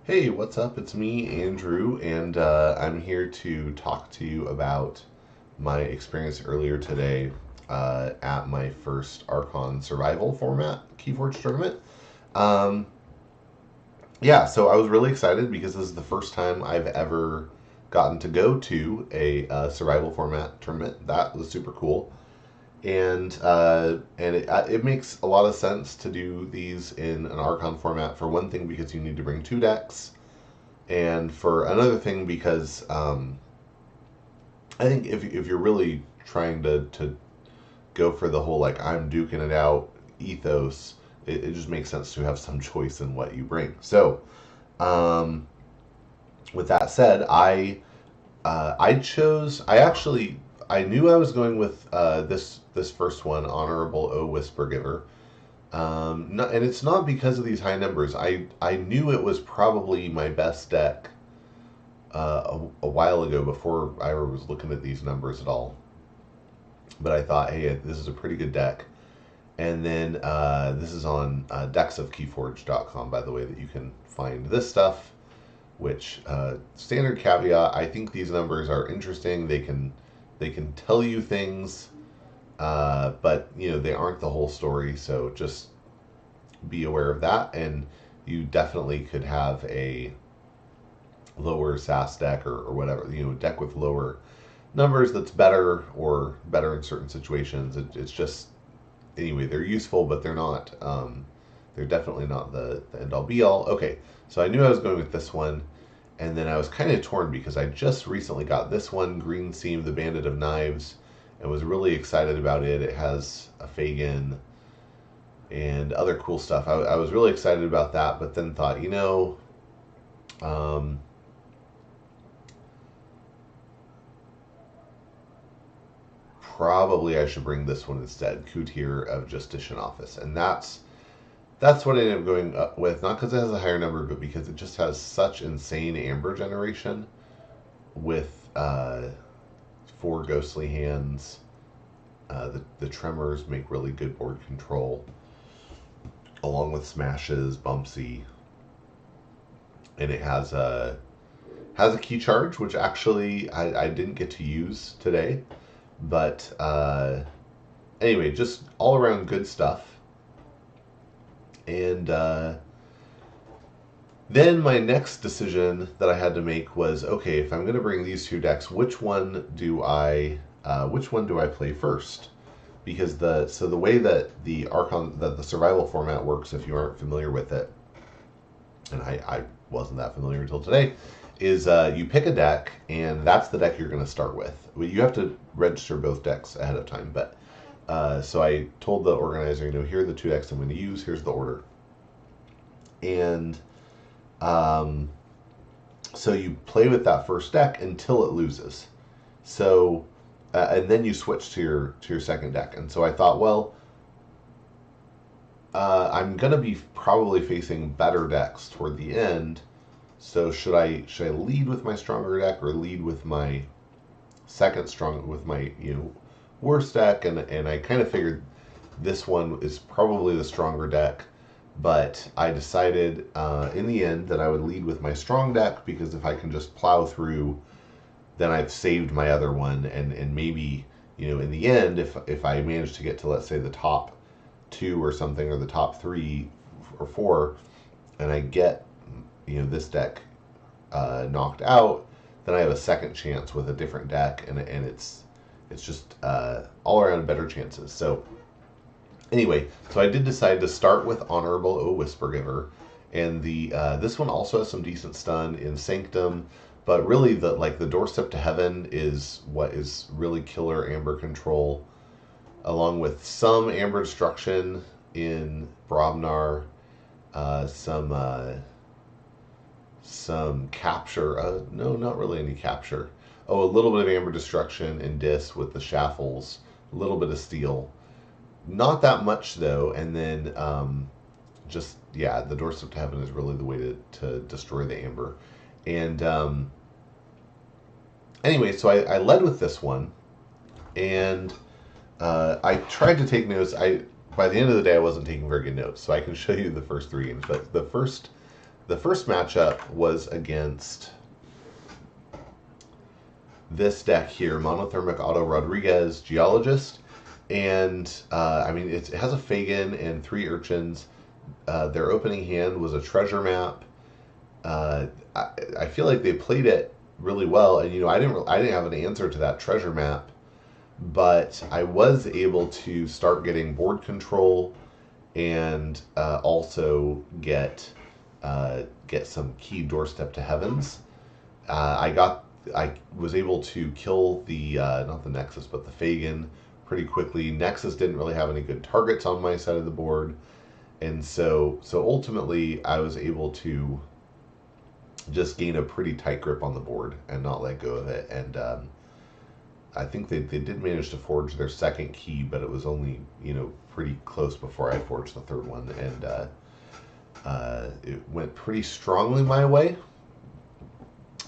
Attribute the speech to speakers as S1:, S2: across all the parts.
S1: Hey, what's up? It's me, Andrew, and I'm here to talk to you about my experience earlier today at my first Archon Survival format Keyforge tournament. Um, yeah, so I was really excited because this is the first time I've ever gotten to go to a survival format tournament. That was super cool, and it makes a lot of sense to do these in an Archon format. For one thing, because you need to bring two decks. And for another thing, because I think if you're really trying to go for the whole like I'm duking it out ethos, it just makes sense to have some choice in what you bring. So, um, with that said, I chose. I knew I was going with this first one, Honorable O Whisper Giver. And it's not because of these high numbers. I knew it was probably my best deck a while ago before I was looking at these numbers at all. But I thought, hey, this is a pretty good deck. And then this is on decksofkeyforge.com, by the way, that you can find this stuff. Which standard caveat, I think these numbers are interesting. They can tell you things, but they aren't the whole story. So just be aware of that, and you definitely could have a lower SAS deck or whatever, deck with lower numbers that's better or better in certain situations. It's just, anyway, they're useful, but they're definitely not the end all be all. Okay, so I knew I was going with this one, and then I was kind of torn because I just recently got this one, Green Seam, the Bandit of Knives, and was really excited about it. It has a Fagin and other cool stuff. I was really excited about that, but then thought, um, probably I should bring this one instead, Coutier of Justician Office, and that's what I ended up going up with. Not because it has a higher number, but because it just has such insane amber generation with four ghostly hands. The tremors make really good board control, along with smashes, bumpsy, and it has a key charge, which actually I didn't get to use today, but anyway, just all around good stuff. And then my next decision that I had to make was, okay, if I'm going to bring these two decks, which one do I play first? Because the way that the survival format works, if you aren't familiar with it, and I wasn't that familiar until today, is you pick a deck, and that's the deck you're going to start with. You have to register both decks ahead of time, but so I told the organizer, here are the two decks I'm going to use. Here's the order, and um, so you play with that first deck until it loses. So and then you switch to your second deck. And so I thought, well, I'm gonna be probably facing better decks toward the end. So should I lead with my stronger deck or lead with my with my worst deck? And I kind of figured this one is probably the stronger deck, but I decided in the end that I would lead with my strong deck, because if I can just plow through, then I've saved my other one, and maybe in the end, if I manage to get to, let's say, the top two or something, or the top three or four, and I get this deck knocked out, then I have a second chance with a different deck, and it's just all around better chances. So anyway, so I did decide to start with Honorable O Whisper Giver, and the this one also has some decent stun in Sanctum, but really the Doorstep to Heaven is what is really killer amber control, along with some amber destruction in Brobnar, uh, some uh, some capture. No, not really any capture. Oh, a little bit of amber destruction in Dis with the Shaffles, a little bit of steel. Not that much though, and then just yeah, the Doorstep to Heaven is really the way to destroy the amber. And anyway, so I led with this one, and I tried to take notes. I By the end of the day, I wasn't taking very good notes, so I can show you the first three games. But the first matchup was against this deck here, Monothermic Otto Rodriguez Geologist. And, I mean, it has a Fagin and 3 Urchins. Their opening hand was a treasure map. I feel like they played it really well, and I didn't have an answer to that treasure map, but I was able to start getting board control and also get some key doorstep to heavens. I was able to kill the not the Nexus but the Fagin pretty quickly. Nexus didn't really have any good targets on my side of the board, and so ultimately I was able to just gain a pretty tight grip on the board and not let go of it. And I think they did manage to forge their second key, but it was only pretty close before I forged the third one, and it went pretty strongly my way.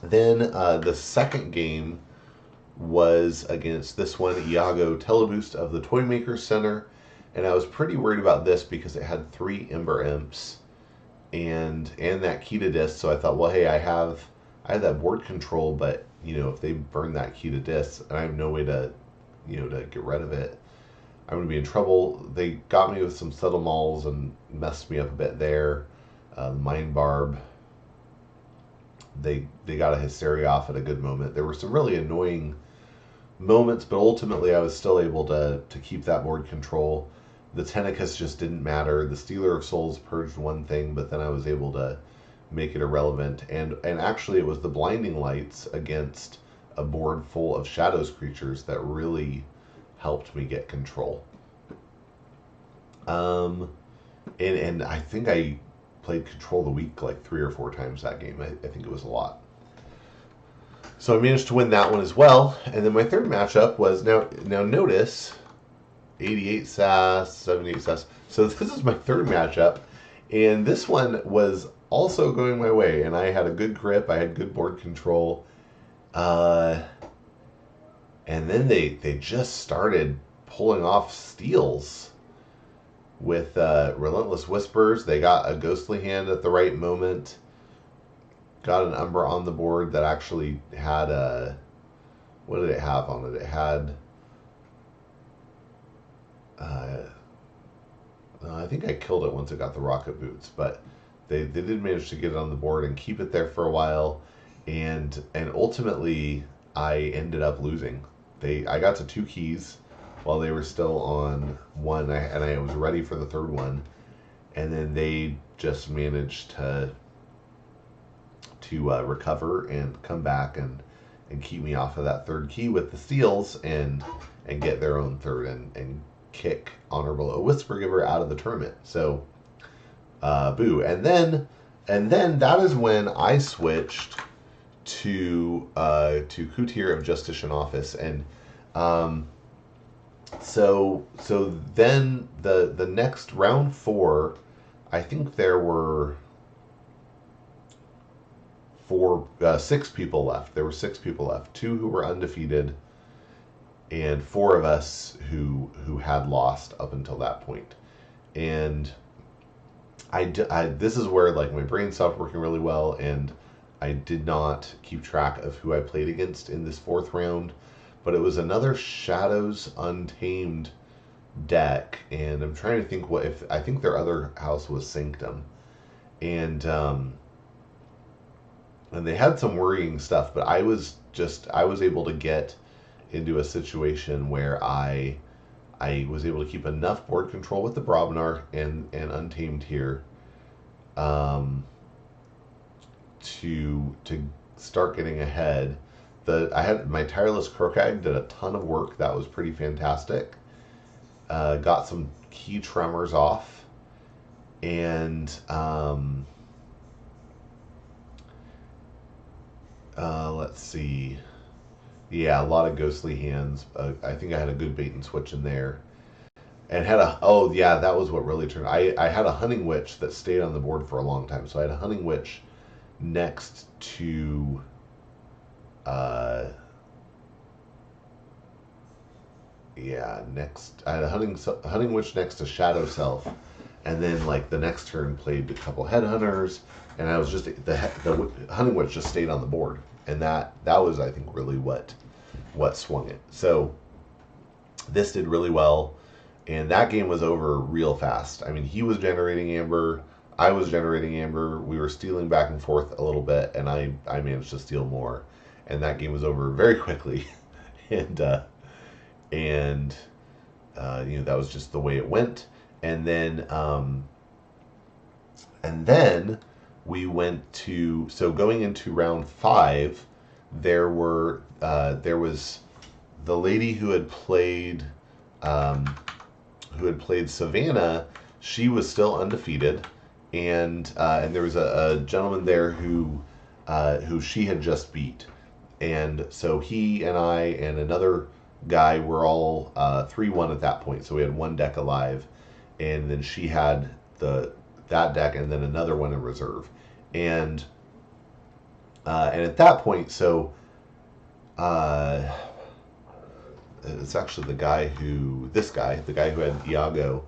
S1: Then the second game was against this one, Iago Teleboost of the Toymaker Center, and I was pretty worried about this because it had 3 Ember Imps and that key to disc. So I thought, well, hey, I have that board control, but if they burn that key to disc and I have no way to to get rid of it, I'm gonna be in trouble. They got me with some subtle mauls and messed me up a bit there. Mind Barb, they got a Hysteria off at a good moment. There were some really annoying moments, but ultimately I was still able to keep that board control. The Tentacus just didn't matter. The Stealer of Souls purged one thing, but then I was able to make it irrelevant. And actually it was the Blinding Lights against a board full of Shadows creatures that really helped me get control. And I think I played Control of the Week like 3 or 4 times that game. I think it was a lot. So I managed to win that one as well. And then my third matchup was, now notice, 88 SAS, 78 SAS. So this is my third matchup, and this one was also going my way, and I had a good grip, I had good board control, and then they just started pulling off steals with Relentless Whispers. They got a Ghostly Hand at the right moment, got an Umbra on the board that actually had a, what did it have on it? It had I think I killed it once it got the rocket boots, but they did manage to get it on the board and keep it there for a while, and ultimately I ended up losing. I got to 2 keys while they were still on 1, and I was ready for the third one, and then they just managed to recover and come back and keep me off of that third key with the steals and get their own third and kick Honorable Whisper Giver out of the tournament. So boo. And then that is when I switched to Coutier of Justician Office, and so then the next round 4, I think there were 6 people left. There were 6 people left. 2 who were undefeated, and 4 of us who had lost up until that point. And this is where like my brain stopped working really well, and I did not keep track of who I played against in this 4th round. But it was another Shadows Untamed deck, and I'm trying to think I think their other house was Sanctum, and they had some worrying stuff, but I was able to get into a situation where I was able to keep enough board control with the Brobnar and Untamed here to start getting ahead. I had my Tireless Krokag did a ton of work. That was pretty fantastic. Got some key tremors off, and let's see. Yeah, a lot of Ghostly Hands. I think I had a good bait and switch in there. And had that was what really turned. I had a Hunting Witch that stayed on the board for a long time. So I had a Hunting Witch next to I had a Hunting Witch next to Shadow Self, and then like the next turn played a couple headhunters, and I was just the hunting witch just stayed on the board, and that was I think really what swung it. So this did really well, and that game was over real fast. I mean, he was generating amber, I was generating amber, we were stealing back and forth a little bit, and I managed to steal more, and that game was over very quickly, and that was just the way it went. And then we went to, so going into round 5, there was the lady who had played Savannah. She was still undefeated, and there was a gentleman there who she had just beat, and so he and I and another guy were all 3-1 at that point. So we had one deck alive, and then she had that deck and then another one in reserve, and at that point, so it's actually the guy who had Iago,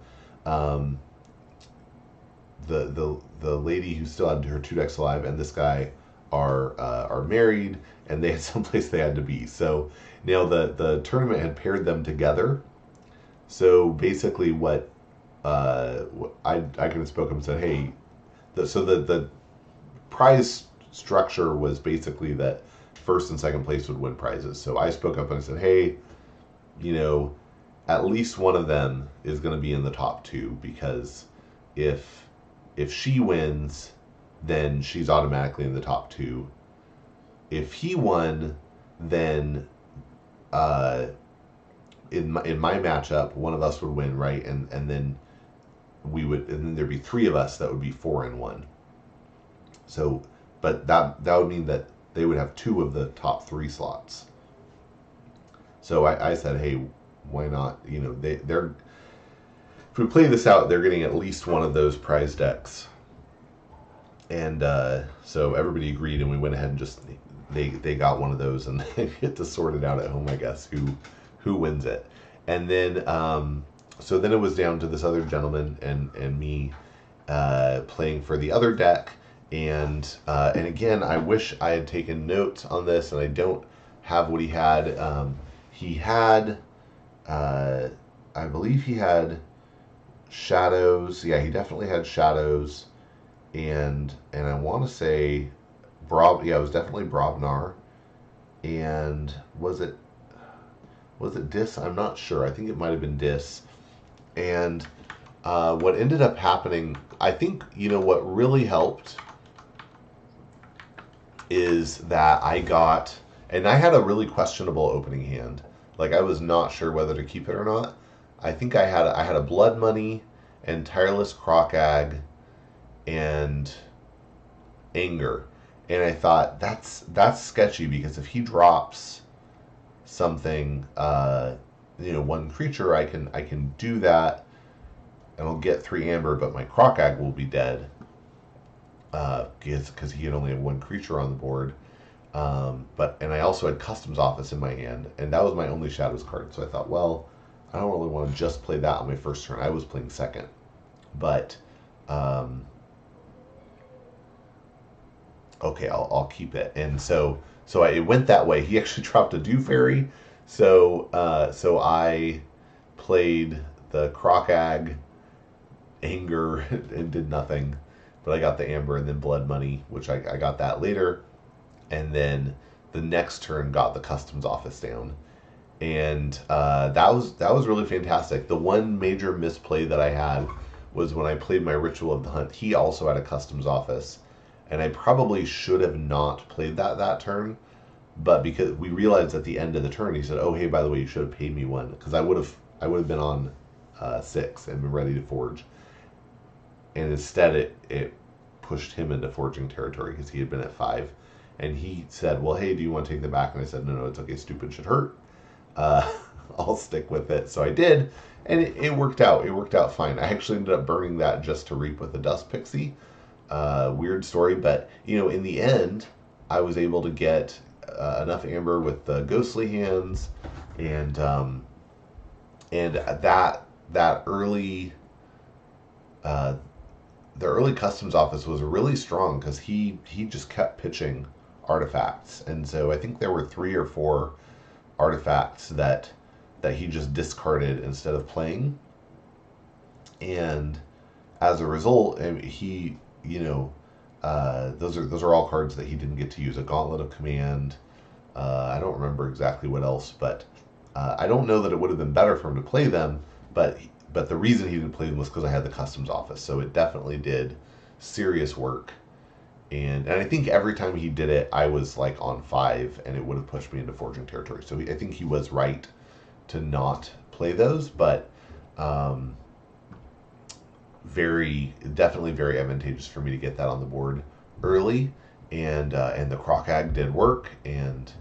S1: the lady who still had her 2 decks alive, and this guy are married, and they had someplace they had to be. So now the tournament had paired them together. So basically, what I kind of spoke up and said, hey, the prize structure was basically that first and second place would win prizes. So I spoke up and I said, hey, at least one of them is going to be in the top 2, because if she wins, then she's automatically in the top 2. If he won, then in my matchup, one of us would win, right? And then there'd be 3 of us that would be 4-1. So, but that would mean that they would have 2 of the top 3 slots. So I said, hey, why not? They're if we play this out, they're getting at least one of those prize decks. And so everybody agreed, and we went ahead and just they got one of those, and they get to sort it out at home, I guess, who wins it. And then so then it was down to this other gentleman and me playing for the other deck. And again, I wish I had taken notes on this, and I don't have what he had. He had, I believe he had shadows. Yeah, he definitely had shadows, and I want to say, yeah, it was definitely Bravnar. And was it Dis? I'm not sure. I think it might have been Dis. And what ended up happening, I think, what really helped is that I had a really questionable opening hand. Like, I was not sure whether to keep it or not. I think I had a Blood Money and Tireless Crocag and Anger. And I thought, that's sketchy, because if he drops something, one creature, I can do that, and I'll get 3 amber, but my Crocag will be dead, because he had only have 1 creature on the board. And I also had Customs Office in my hand, and that was my only Shadows card. So I thought, well, I don't really want to just play that on my first turn. I was playing second, but okay, I'll keep it. And so it went that way. He actually dropped a Dew Fairy, so I played the Crocag, Anger, and did nothing. But I got the Amber and then Blood Money, which I got that later. And then the next turn got the Customs Office down. And that was really fantastic. The one major misplay that I had was when I played my Ritual of the Hunt. He also had a Customs Office, and I probably should have not played that turn. But because we realized at the end of the turn, he said, "Oh, hey, by the way, you should have paid me 1," because I would have been on 6 and been ready to forge. And instead, it pushed him into forging territory because he had been at 5. And he said, "Well, hey, do you want to take them back?" And I said, No, it's okay. Stupid should hurt. I'll stick with it. So I did, and it worked out. It worked out fine. I actually ended up burning that just to reap with the Dust Pixie. Weird story, but in the end, I was able to get enough amber with the Ghostly Hands, and that early uh, the early customs office was really strong because he just kept pitching artifacts, and so I think there were 3 or 4 artifacts that he just discarded instead of playing, and as a result, he, you know, those are all cards that he didn't get to use. A Gauntlet of Command. I don't remember exactly what else, but I don't know that it would have been better for him to play them. But the reason he didn't play them was because I had the customs office, so it definitely did serious work. And I think every time he did it, I was like on 5, and it would have pushed me into forging territory. So I think he was right to not play those, but definitely very advantageous for me to get that on the board early, and the Crocag did work, and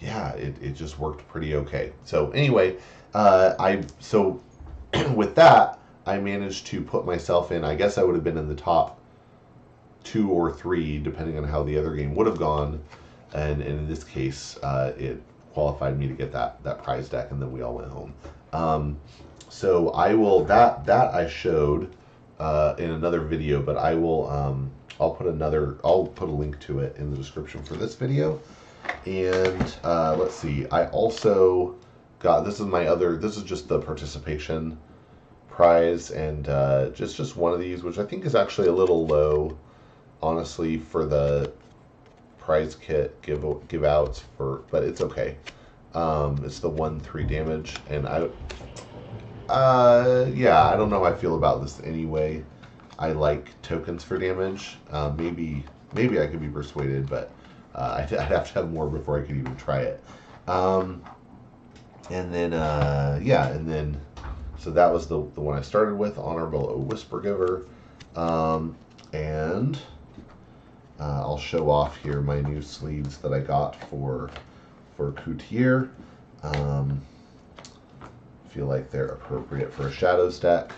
S1: yeah, it just worked pretty okay. So anyway, so with that, I managed to put myself in. I guess I would have been in the top 2 or 3, depending on how the other game would have gone, and in this case, it qualified me to get that prize deck, and then we all went home. So I will that I showed in another video, but I will I'll put a link to it in the description for this video. And let's see, I also got, this is just the participation prize, and just one of these, which I think is actually a little low, honestly, for the prize kit give outs but it's okay. It's the 1/3 damage, and yeah, I don't know how I feel about this anyway. I like tokens for damage. Maybe I could be persuaded, but I'd have to have more before I could even try it. And then yeah, and then so that was the one I started with, Honorable Whisper Giver, and I'll show off here my new sleeves that I got for Coutier. Feel like they're appropriate for a Shadows deck.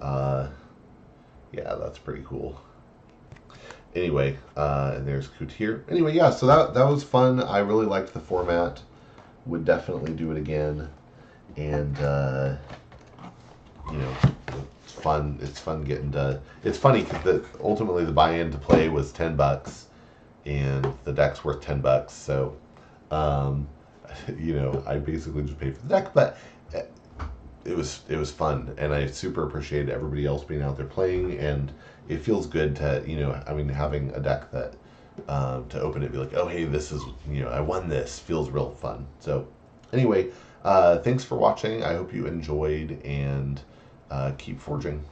S1: Yeah, that's pretty cool. Anyway, and there's Coutier. Anyway, yeah, so that was fun. I really liked the format. Would definitely do it again. And you know, it's fun. It's fun getting to. It's funny because ultimately the buy-in to play was $10, and the deck's worth $10. So, you know, I basically just paid for the deck, but it was fun, and I super appreciated everybody else being out there playing, and it feels good to, you know, I mean, having a deck that to open it and be like, oh hey, this is, you know, I won this, feels real fun. So anyway, thanks for watching. I hope you enjoyed, and keep forging.